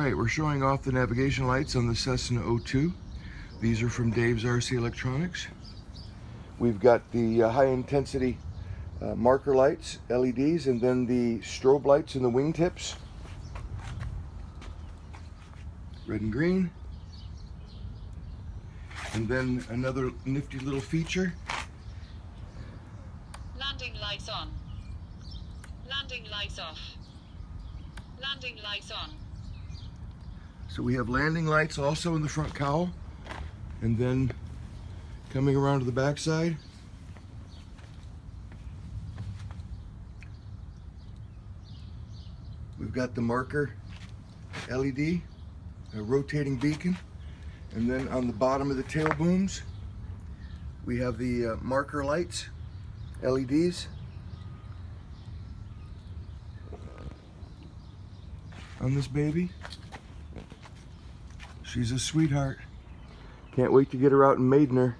Alright, we're showing off the navigation lights on the Cessna O-2. These are from Dave's RC Electronics. We've got the high intensity marker lights, LEDs, and then the strobe lights in the wingtips. Red and green. And then another nifty little feature. Landing lights on. Landing lights off. Landing lights on. So we have landing lights also in the front cowl, and then coming around to the back side, we've got the marker LED, a rotating beacon, and then on the bottom of the tail booms we have the marker lights, LEDs. On this baby. She's a sweetheart. Can't wait to get her out and maiden her.